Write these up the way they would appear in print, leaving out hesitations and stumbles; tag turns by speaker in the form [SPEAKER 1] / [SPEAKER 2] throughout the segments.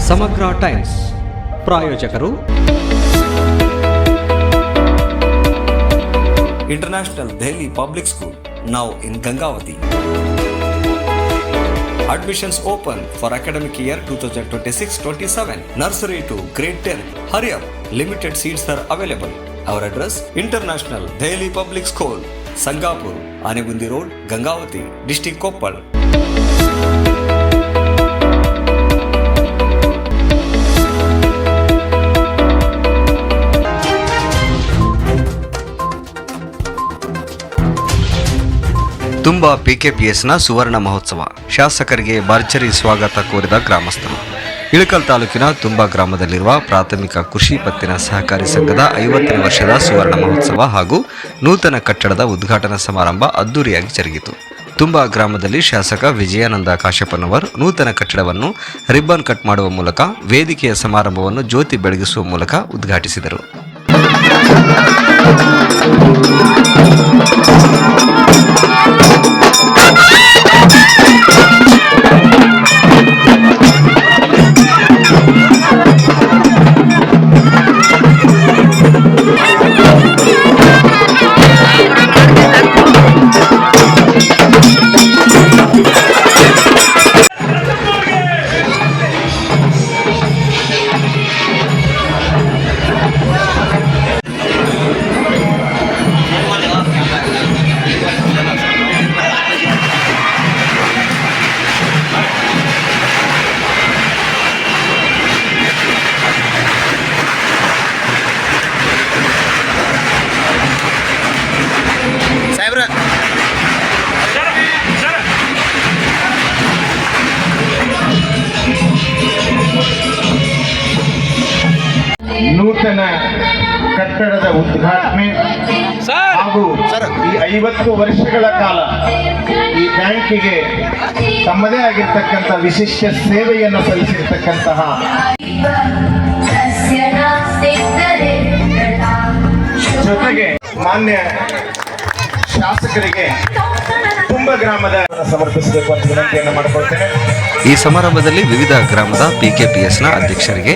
[SPEAKER 1] ಸಮಗ್ರ ಟೈಮ್ಸ್ ಪ್ರಾಯೋಜಕರು
[SPEAKER 2] international Delhi public school, now in Gangavati. Admissions open for academic year 2026-27. Nursery to grade 10. Hurry up, limited seats are available. Our address, International Dehli Public School, Sangapur, Anegundi Road, Gangavati, District Koppal.
[SPEAKER 3] ತುಂಬಾ ಪಿಕೆಪಿಎಸ್ನ ಸುವರ್ಣ ಮಹೋತ್ಸವ, ಶಾಸಕರಿಗೆ ಭರ್ಜರಿ ಸ್ವಾಗತ ಕೋರಿದ ಗ್ರಾಮಸ್ಥರು. ಇಳಕಲ್ ತಾಲೂಕಿನ ತುಂಬಾ ಗ್ರಾಮದಲ್ಲಿರುವ ಪ್ರಾಥಮಿಕ ಕೃಷಿ ಪತ್ತಿನ ಸಹಕಾರಿ ಸಂಘದ 50ನೇ ವರ್ಷದ ಸುವರ್ಣ ಮಹೋತ್ಸವ ಹಾಗೂ ನೂತನ ಕಟ್ಟಡದ ಉದ್ಘಾಟನಾ ಸಮಾರಂಭ ಅದ್ದೂರಿಯಾಗಿ ಜರುಗಿತು. ತುಂಬಾ ಗ್ರಾಮದಲ್ಲಿ ಶಾಸಕ ವಿಜಯಾನಂದ ಕಾಶಪ್ಪನವರ್ ನೂತನ ಕಟ್ಟಡವನ್ನು ರಿಬ್ಬನ್ ಕಟ್ ಮಾಡುವ ಮೂಲಕ ವೇದಿಕೆಯ ಸಮಾರಂಭವನ್ನು ಜ್ಯೋತಿ ಬೆಳಗಿಸುವ ಮೂಲಕ ಉದ್ಘಾಟಿಸಿದರು.
[SPEAKER 4] ನೂತನ ಕಟ್ಟಡದ ಉದ್ಘಾಟನೆ ಹಾಗೂ ಈ 50 ವರ್ಷಗಳ ಕಾಲ ಈ ಬ್ಯಾಂಕಿಗೆ ತಮ್ಮದೇ ಆಗಿರ್ತಕ್ಕಂಥ ವಿಶಿಷ್ಟ ಸೇವೆಯನ್ನು ಸಲ್ಲಿಸಿರ್ತಕ್ಕಂತಹ ಜೊತೆಗೆ ಮಾನ್ಯ ಶಾಸಕರಿಗೆ ತುಂಬಾ ಗ್ರಾಮದ ಸಮರ್ಪಿಸಬೇಕು ಅಂತ ವಿನಂತಿಯನ್ನು ಮಾಡಿಕೊಳ್ತೇನೆ.
[SPEAKER 3] ಈ ಸಮಾರಂಭದಲ್ಲಿ ವಿವಿಧ ಗ್ರಾಮದ ಪಿಕೆಪಿಎಸ್ನ ಅಧ್ಯಕ್ಷರಿಗೆ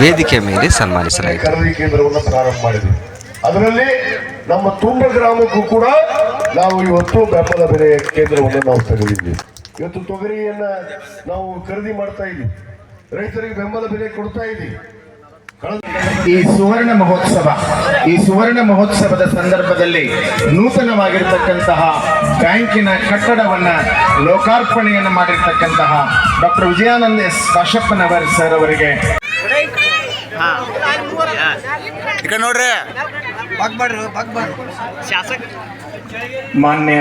[SPEAKER 3] ವೇದಿಕೆ ಮೇಲೆ ಸನ್ಮಾನಿಸಲಾಯಿತು.
[SPEAKER 5] ಖರೀದಿ ಕೇಂದ್ರವನ್ನು ಪ್ರಾರಂಭ ಮಾಡಿದ್ವಿ. ಅದರಲ್ಲಿ ನಮ್ಮ ತುಂಬ ಗ್ರಾಮಕ್ಕೂ ಕೂಡ ನಾವು ಇವತ್ತು ಬೆಂಬಲ ಬೆಲೆ ಕೇಂದ್ರವನ್ನು ನಾವು ತೆಗೆದಿದ್ವಿ. ಇವತ್ತು ತೊಗರಿಯನ್ನ ನಾವು ಖರೀದಿ ಮಾಡ್ತಾ ಇದ್ವಿ, ರೈತರಿಗೆ ಬೆಂಬಲ ಬೆಲೆ ಕೊಡ್ತಾ ಇದ್ದೀವಿ.
[SPEAKER 4] ಈ ಸುವರ್ಣ ಮಹೋತ್ಸವದ ಸಂದರ್ಭದಲ್ಲಿ ನೂತನವಾಗಿರ್ತಕ್ಕಂತಹ ಬ್ಯಾಂಕಿನ ಕಟ್ಟಡವನ್ನ ಲೋಕಾರ್ಪಣೆಯನ್ನು ಮಾಡಿರ್ತಕ್ಕಂತಹ doctor Vijayanand S Kashappanavar sir ಅವರಿಗೆ ಮಾನ್ಯ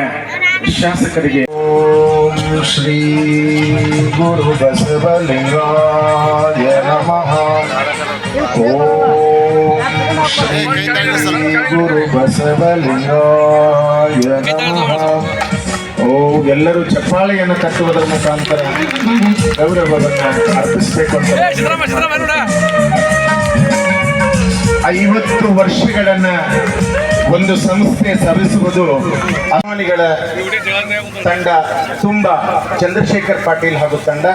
[SPEAKER 4] ಶಾಸಕರಿಗೆ
[SPEAKER 5] ಓಂ ಶ್ರೀ ಗುರು ಬಸವಲಿಂಗಾಯ ನಮಃ. ಓಂ ಶ್ರೀ ಗುರು ಬಸವಲಿಂಗಾಯ ನಮಃ. ಎಲ್ಲರೂ ಚಪ್ಪಾಳೆಯನ್ನು ತಟ್ಟುವುದರ ಮುಖಾಂತರ ಗೌರವವನ್ನು ಅರ್ಪಿಸಬೇಕು ಅಂತ 50 ವರ್ಷಗಳನ್ನ ಒಂದು ಸಂಸ್ಥೆ ಸಲ್ಲಿಸುವುದು ಅಭಿಮಾನಿಗಳ ತಂಡ ತುಂಬಾ ಚಂದ್ರಶೇಖರ್ ಪಾಟೀಲ್ ಹಾಗೂ ತಂಡ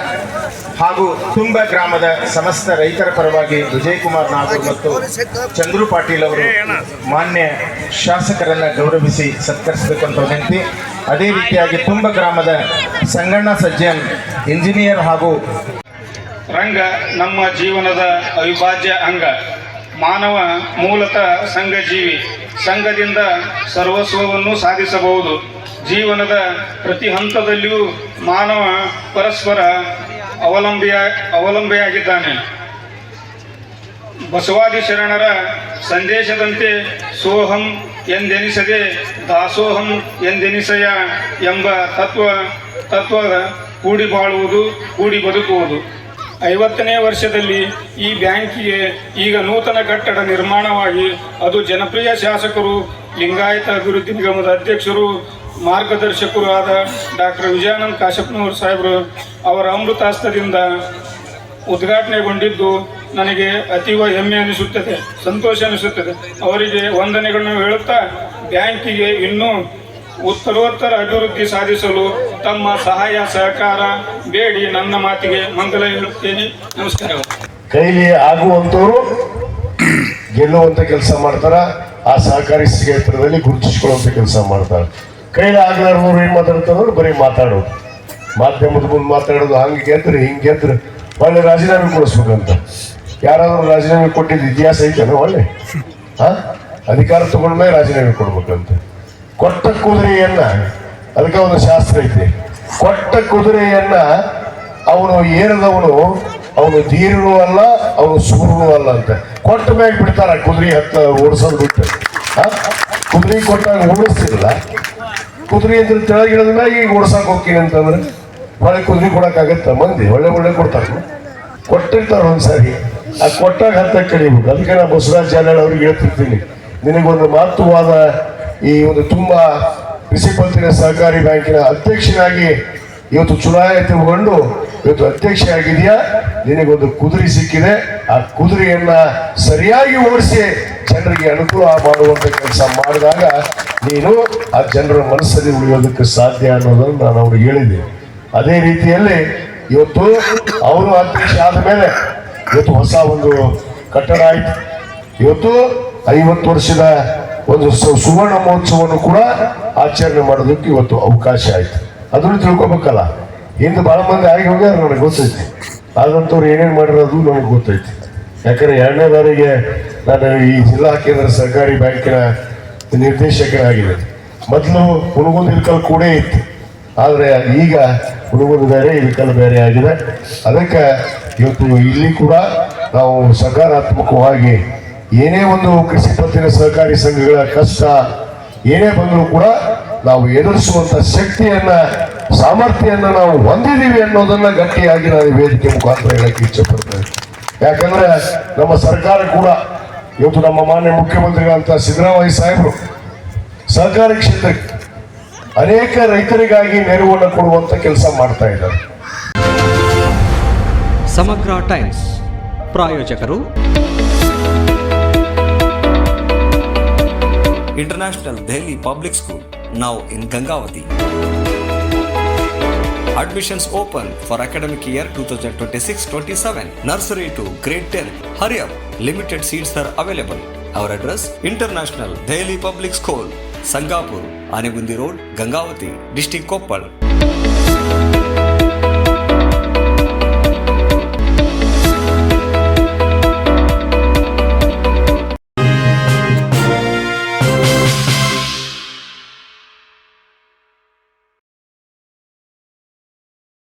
[SPEAKER 5] ಹಾಗೂ ತುಂಬಾ ಗ್ರಾಮದ ಸಮಸ್ತ ರೈತರ ಪರವಾಗಿ ವಿಜಯಕುಮಾರ್ ನಾಗೂರ್ ಮತ್ತು ಚಂದ್ರು ಪಾಟೀಲ್ ಅವರು ಮಾನ್ಯ ಶಾಸಕರನ್ನ ಗೌರವಿಸಿ ಸತ್ಕರಿಸಬೇಕು ಅಂತ ವಿನಂತಿ. ಅದೇ ರೀತಿಯಾಗಿ ತುಂಬಾ ಗ್ರಾಮದ ಸಂಗಣ್ಣ ಸಜ್ಜನ್ ಇಂಜಿನಿಯರ್ ಹಾಗೂ
[SPEAKER 6] ರಂಗ ನಮ್ಮ ಜೀವನದ ಅವಿಭಾಜ್ಯ ಅಂಗ. ಮಾನವ ಮೂಲತಃ ಸಂಘಜೀವಿ. ಸಂಘದಿಂದ ಸರ್ವಸ್ವವನ್ನು ಸಾಧಿಸಬಹುದು. ಜೀವನದ ಪ್ರತಿ ಹಂತದಲ್ಲಿಯೂ ಮಾನವ ಪರಸ್ಪರ ಅವಲಂಬಿಯಾಗಿದ್ದಾನೆ. ಬಸವಾದಿ ಶರಣರ ಸಂದೇಶದಂತೆ ಸೋಹಂ ಎಂದೆನಿಸದೆ ದಾಸೋಹಂ ಎಂದೆನಿಸಯ ಎಂಬ ತತ್ವ ಕೂಡಿ ಬಾಳುವುದು, ಕೂಡಿ ಬದುಕುವುದು. 50ನೇ ವರ್ಷದಲ್ಲಿ ಈ ಬ್ಯಾಂಕಿಗೆ ಈಗ ನೂತನ ಕಟ್ಟಡ ನಿರ್ಮಾಣವಾಗಿ ಅದು ಜನಪ್ರಿಯ ಶಾಸಕರು, ಲಿಂಗಾಯತ ಅಭಿವೃದ್ಧಿ ನಿಗಮದ ಅಧ್ಯಕ್ಷರು, ಮಾರ್ಗದರ್ಶಕರು ಆದ ಡಾಕ್ಟರ್ ವಿಜಯಾನಂದ ಕಾಶಪ್ಪನವರು ಸಾಹೇಬರು ಅವರ ಅಮೃತಾಸ್ತದಿಂದ ಉದ್ಘಾಟನೆಗೊಂಡಿದ್ದು ನನಗೆ ಅತೀವ ಹೆಮ್ಮೆ ಅನಿಸುತ್ತದೆ, ಸಂತೋಷ ಅನಿಸುತ್ತದೆ. ಅವರಿಗೆ ವಂದನೆಗಳನ್ನು ಹೇಳುತ್ತಾ ಬ್ಯಾಂಕಿಗೆ ಇನ್ನೂ ಉತ್ತರೋತ್ತರ ಅಭಿವೃದ್ಧಿ ಸಾಧಿಸಲು ತಮ್ಮ ಸಹಾಯ ಸಹಕಾರ ಬೇಡಿ ನನ್ನ ಮಾತಿಗೆ ಮಂಗಲ ಹೇಳುತ್ತೇನೆ. ನಮಸ್ಕಾರಗಳು.
[SPEAKER 7] ಕೈಲಿ ಆಗುವಂತವರು ಗೆಲ್ಲುವಂತ ಕೆಲಸ ಮಾಡ್ತಾರ, ಆ ಸಹಕಾರಿ ಕ್ಷೇತ್ರದಲ್ಲಿ ಗುರುತಿಸ್ಕೊಳ್ಳುವಂತ ಕೆಲಸ ಮಾಡ್ತಾರ. ಕೈಲಿ ಆಗ್ಲಾರ್ದವ್ರು ಏನ್ ಮಾತಾಡ್ತಾರೋ ಬರೀ ಮಾತಾಡೋದು, ಮಾಧ್ಯಮದ ಮುಂದೆ ಮಾತಾಡೋದು, ಹಂಗೆ ಗೆದ್ರೆ ಹಿಂಗೆ ಗೆದ್ರೆ ಒಳ್ಳೆ ರಾಜೀನಾಮೆ ಕೊಡಿಸ್ಬೇಕಂತ. ಯಾರಾದ್ರೂ ರಾಜೀನಾಮೆ ಕೊಟ್ಟಿದ್ದು ಇತಿಹಾಸ ಐತೇನೋ? ಒಳ್ಳೆ ಅಧಿಕಾರ ತಗೊಂಡ್ಮೇಲೆ ರಾಜೀನಾಮೆ ಕೊಡ್ಬೇಕಂತ. ಕೊಟ್ಟ ಕುದುರೆಯನ್ನ, ಅದಕ್ಕೆ ಒಂದು ಶಾಸ್ತ್ರ ಐತಿ, ಕೊಟ್ಟ ಕುದುರೆಯನ್ನ ಅವನು ಏರದವನು ಅವನು ಧೀರನೂ ಅಲ್ಲ, ಅವನು ಸೂರನೂ ಅಲ್ಲ ಅಂತ. ಕೊಟ್ಟ ಮ್ಯಾಗ ಬಿಡ್ತಾರ ಕುದುರೆ ಓಡಿಸೋದು ಬಿಟ್ಟು. ಕುದುರೆ ಕೊಟ್ಟಾಗ ಓಡಿಸ್ತಿರಲ್ಲ, ಕುದುರೆ ಅಂದ್ರೆ ತೆಳಗಿಳಿದ ಮ್ಯಾಗ ಈಗ ಓಡಿಸಕ್ ಹೋಗ್ತೀನಿ ಅಂತಂದ್ರೆ ಒಳ್ಳೆ ಕುದುರೆ ಕೊಡಕ್ಕಾಗತ್ತ? ಮಂದಿ ಒಳ್ಳೆ ಕೊಡ್ತಾರೆ, ಕೊಟ್ಟಿರ್ತಾರ ಒಂದ್ಸಾರಿ. ಆ ಕೊಟ್ಟಾಗ ಹತ್ತಕ್ಕೆ ಕಡಿಬೇಕು. ಅದಕ್ಕೆ ನಾ ಬಸವರಾಜ್ ಜಾಲಹಳ್ಳಿ ಅವ್ರಿಗೆ ಹೇಳ್ತಿರ್ತೀನಿ, ನಿನಗೊಂದು ಮಹತ್ವವಾದ ಈ ಒಂದು ತುಂಬಾ ಕೃಷಿ ಪತ್ತಿನ ಸಹಕಾರಿ ಬ್ಯಾಂಕಿನ ಅಧ್ಯಕ್ಷನಾಗಿ ಇವತ್ತು ಚುನಾವಣೆ ತಗೊಂಡು ಇವತ್ತು ಅಧ್ಯಕ್ಷ ಆಗಿದೆಯಾ, ನಿನಗೊಂದು ಕುದುರೆ ಸಿಕ್ಕಿದೆ. ಆ ಕುದುರೆಯನ್ನ ಸರಿಯಾಗಿ ಓಡಿಸಿ ಜನರಿಗೆ ಅನುಕೂಲ ಮಾಡುವಂತ ಕೆಲಸ ಮಾಡಿದಾಗ ನೀನು ಆ ಜನರ ಮನಸ್ಸಲ್ಲಿ ಉಳಿಯೋದಕ್ಕೆ ಸಾಧ್ಯ ಅನ್ನೋದನ್ನು ನಾನು ಅವ್ರಿಗೆ ಹೇಳಿದ್ದೀನಿ. ಅದೇ ರೀತಿಯಲ್ಲಿ ಇವತ್ತು ಅವರು ಅಧ್ಯಕ್ಷ ಆದ ಮೇಲೆ ಇವತ್ತು ಹೊಸ ಒಂದು ಕಟ್ಟಡ ಆಯ್ತು. ಇವತ್ತು 50 ವರ್ಷದ ಒಂದು ಸುವರ್ಣ ಮಹೋತ್ಸವವನ್ನು ಕೂಡ ಆಚರಣೆ ಮಾಡೋದಕ್ಕೆ ಇವತ್ತು ಅವಕಾಶ ಆಯ್ತು. ಅದನ್ನು ತಿಳ್ಕೊಬೇಕಲ್ಲ. ಹಿಂದೆ ಬಹಳ ಮಂದಿ ಆಗಿ ಹೋಗ್ಯಾರ, ನನಗೆ ಗೊತ್ತೈತಿ. ಆದಂಥವ್ರು ಏನೇನು ಮಾಡಿರೋದು ನಮಗೆ ಗೊತ್ತೈತಿ. ಯಾಕಂದ್ರೆ 2ನೇ ಬಾರಿಗೆ ನಾನು ಈ ಜಿಲ್ಲಾ ಕೇಂದ್ರ ಸಹಕಾರಿ ಬ್ಯಾಂಕಿನ ನಿರ್ದೇಶಕನಾಗಿದೆ. ಮೊದಲು ಹುಣಗುಂದ ಇಲ್ಕಲ್ ಕೂಡ ಇತ್ತು, ಆದರೆ ಈಗ ಹುಣಗುಂದ ಬೇರೆ ಇಲ್ಕಲ್ ಬೇರೆ ಆಗಿದೆ. ಅದಕ್ಕೆ ಇವತ್ತು ಇಲ್ಲಿ ಕೂಡ ನಾವು ಸಕಾರಾತ್ಮಕವಾಗಿ ಏನೇ ಒಂದು ಕೃಷಿ ಪತ್ತಿನ ಸಹಕಾರಿ ಸಂಘಗಳ ಕಷ್ಟ ಏನೇ ಬಂದರೂ ಕೂಡ ನಾವು ಎದುರಿಸುವಂತ ಶಕ್ತಿಯನ್ನ, ಸಾಮರ್ಥ್ಯವನ್ನ ನಾವು ಹೊಂದಿದ್ದೀವಿ ಅನ್ನೋದನ್ನ ಗಟ್ಟಿಯಾಗಿ ನಾನು ವೇದಿಕೆ ಮುಖಾಂತರ ಹೇಳಕ್ಕೆ ಇಚ್ಛೆ ಪಡ್ತೇನೆ. ಯಾಕಂದ್ರೆ ನಮ್ಮ ಸರ್ಕಾರ ಕೂಡ ಇವತ್ತು ನಮ್ಮ ಮಾನ್ಯ ಮುಖ್ಯಮಂತ್ರಿಗಳಂತ ಸಿದ್ದರಾಮಯ್ಯ ಸಾಹೇಬರು ಸಹಕಾರಿ ಕ್ಷೇತ್ರಕ್ಕೆ ಅನೇಕ ರೈತರಿಗಾಗಿ ನೆರವನ್ನು ಕೊಡುವಂತ ಕೆಲಸ ಮಾಡ್ತಾ ಇದ್ದಾರೆ.
[SPEAKER 1] ಸಮಗ್ರ ಟೈಮ್ಸ್ ಪ್ರಾಯೋಜಕರು
[SPEAKER 2] International Delhi Public School, now in Gangavati. Admissions open for academic year 2026-27. Nursery to grade 10. Hurry up! Limited seats are available. Our address: International Delhi Public School, Sangapur, Anegundi Road, Gangavati, District Koppal.